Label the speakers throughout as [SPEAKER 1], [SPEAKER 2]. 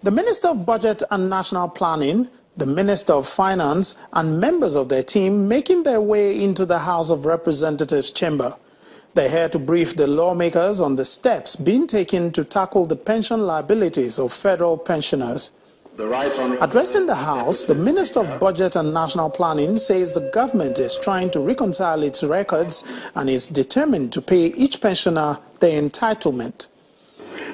[SPEAKER 1] The Minister of Budget and National Planning, the Minister of Finance and members of their team making their way into the House of Representatives chamber. They're here to brief the lawmakers on the steps being taken to tackle the pension liabilities of federal pensioners. Addressing the House, the Minister of Budget and National Planning says the government is trying to reconcile its records and is determined to pay each pensioner their entitlement.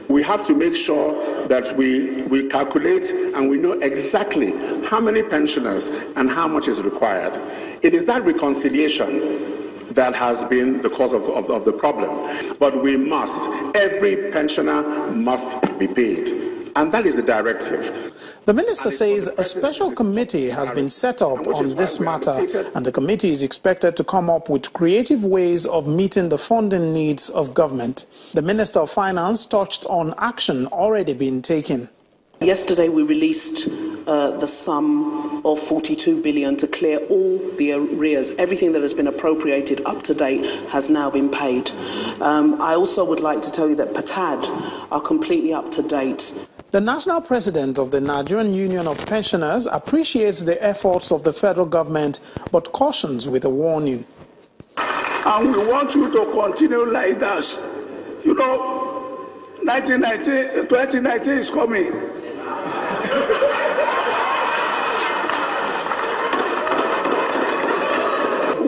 [SPEAKER 2] We have to make sure that we calculate and we know exactly how many pensioners and how much is required. It is that reconciliation that has been the cause of the problem. But we must, every pensioner must be paid. And that is the directive.
[SPEAKER 1] The minister says a special committee has been set up on this matter, and the committee is expected to come up with creative ways of meeting the funding needs of government. The Minister of Finance touched on action already being taken.
[SPEAKER 3] Yesterday we released the sum of 42 billion to clear all the arrears. Everything that has been appropriated up to date has now been paid. I also would like to tell you that PATAD are completely up to date.
[SPEAKER 1] The national president of the Nigerian Union of Pensioners appreciates the efforts of the federal government, but cautions with a warning.
[SPEAKER 4] And we want you to continue like that. You know, 2019 is coming.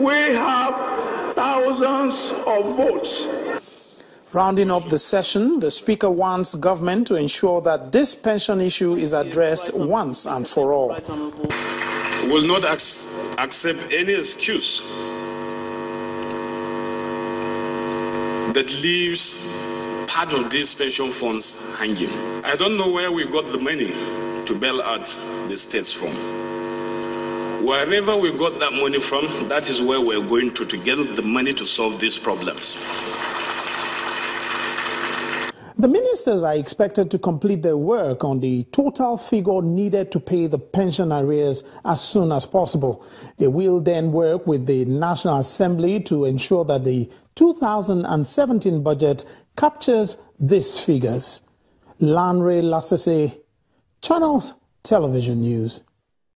[SPEAKER 4] We have thousands of votes.
[SPEAKER 1] Rounding up the session, the Speaker wants government to ensure that this pension issue is addressed once and for all.
[SPEAKER 5] We will not accept any excuse that leaves part of these pension funds hanging. I don't know where we got the money to bail out the states from. Wherever we got that money from, that is where we're going to get the money to solve these problems.
[SPEAKER 1] The ministers are expected to complete their work on the total figure needed to pay the pension arrears as soon as possible. They will then work with the National Assembly to ensure that the 2017 budget captures these figures. Lanre Lasese, Channels Television News.